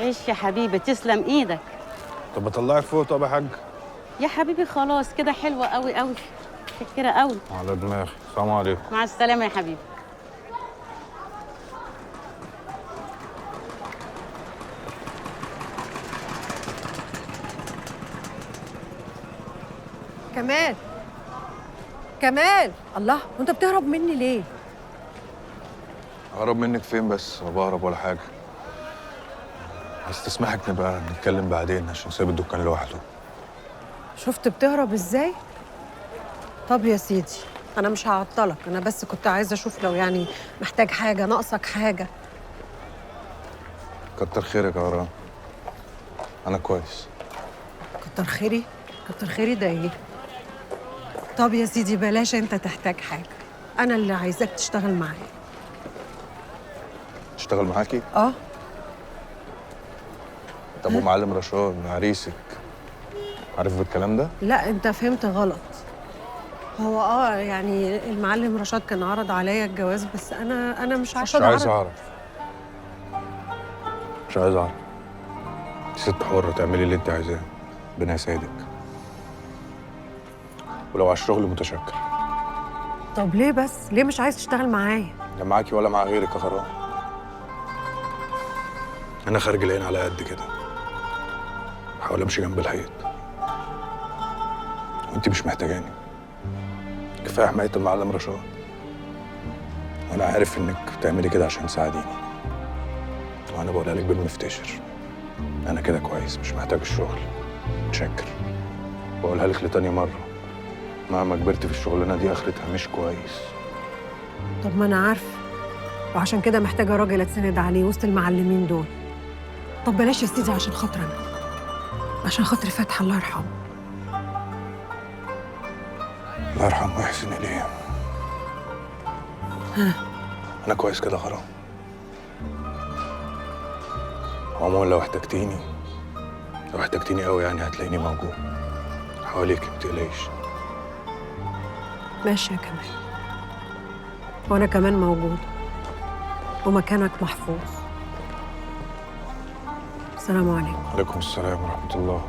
تعيش يا حبيبي، تسلم ايدك. طب بطلعك فوق طب يا حاج؟ يا حبيبي خلاص كده، حلوه قوي قوي، متشكره قوي. على دماغي. السلام عليكم. مع السلامه يا حبيبي. كمال، كمال، الله، وانت بتهرب مني ليه؟ اهرب منك فين بس؟ ما بهرب ولا حاجه. بس تسمحك نبقى نتكلم بعدين عشان سايب الدكان لوحده. شفت بتهرب ازاي؟ طب يا سيدي، انا مش هعطلك، انا بس كنت عايزه اشوف لو يعني محتاج حاجه، ناقصك حاجه. كتر خيرك يا غرام. انا كويس. كتر خيري، كتر خيري ده ايه؟ طب يا سيدي بلاش انت تحتاج حاجه، انا اللي عايزاك تشتغل معايا. اشتغل معاكي؟ اه. طب ومعلم رشاد عريسك عارف بالكلام ده؟ لا انت فهمت غلط. هو يعني المعلم رشاد كان عرض عليا الجواز، بس انا مش عايزه مش عايز اعرف. مش عايز اعرف. ست حرة تعملي اللي انت عايزاه. ربنا يسعدك. ولو على الشغل متشكر. طب ليه بس؟ ليه مش عايز تشتغل معايا؟ لا معاكي ولا مع غيرك يا غرام. انا خارج العين على قد كده. بحاول امشي جنب الحيط. وانت مش محتاجاني. كفايه حمايه المعلم رشاد. وانا عارف انك بتعملي كده عشان تساعديني. وانا بقولها لك بالمفتشر. انا كده كويس، مش محتاج الشغل. متشكر. بقولها لك لتاني مره. مهما كبرت في الشغلانه دي اخرتها مش كويس. طب ما انا عارفه، وعشان كده محتاجه راجل اتسند عليه وسط المعلمين دول. طب بلاش يا سيدي عشان خاطري انا، عشان خاطر فتحي الله يرحمه. الله يرحمه ويحسن اليه. انا كويس كده غرام. عموما لو احتجتيني قوي يعني هتلاقيني موجود حواليك، متقلقيش. ماشي يا كمال، وانا كمان موجود ومكانك محفوظ. السلام عليكم. وعليكم السلام ورحمه الله.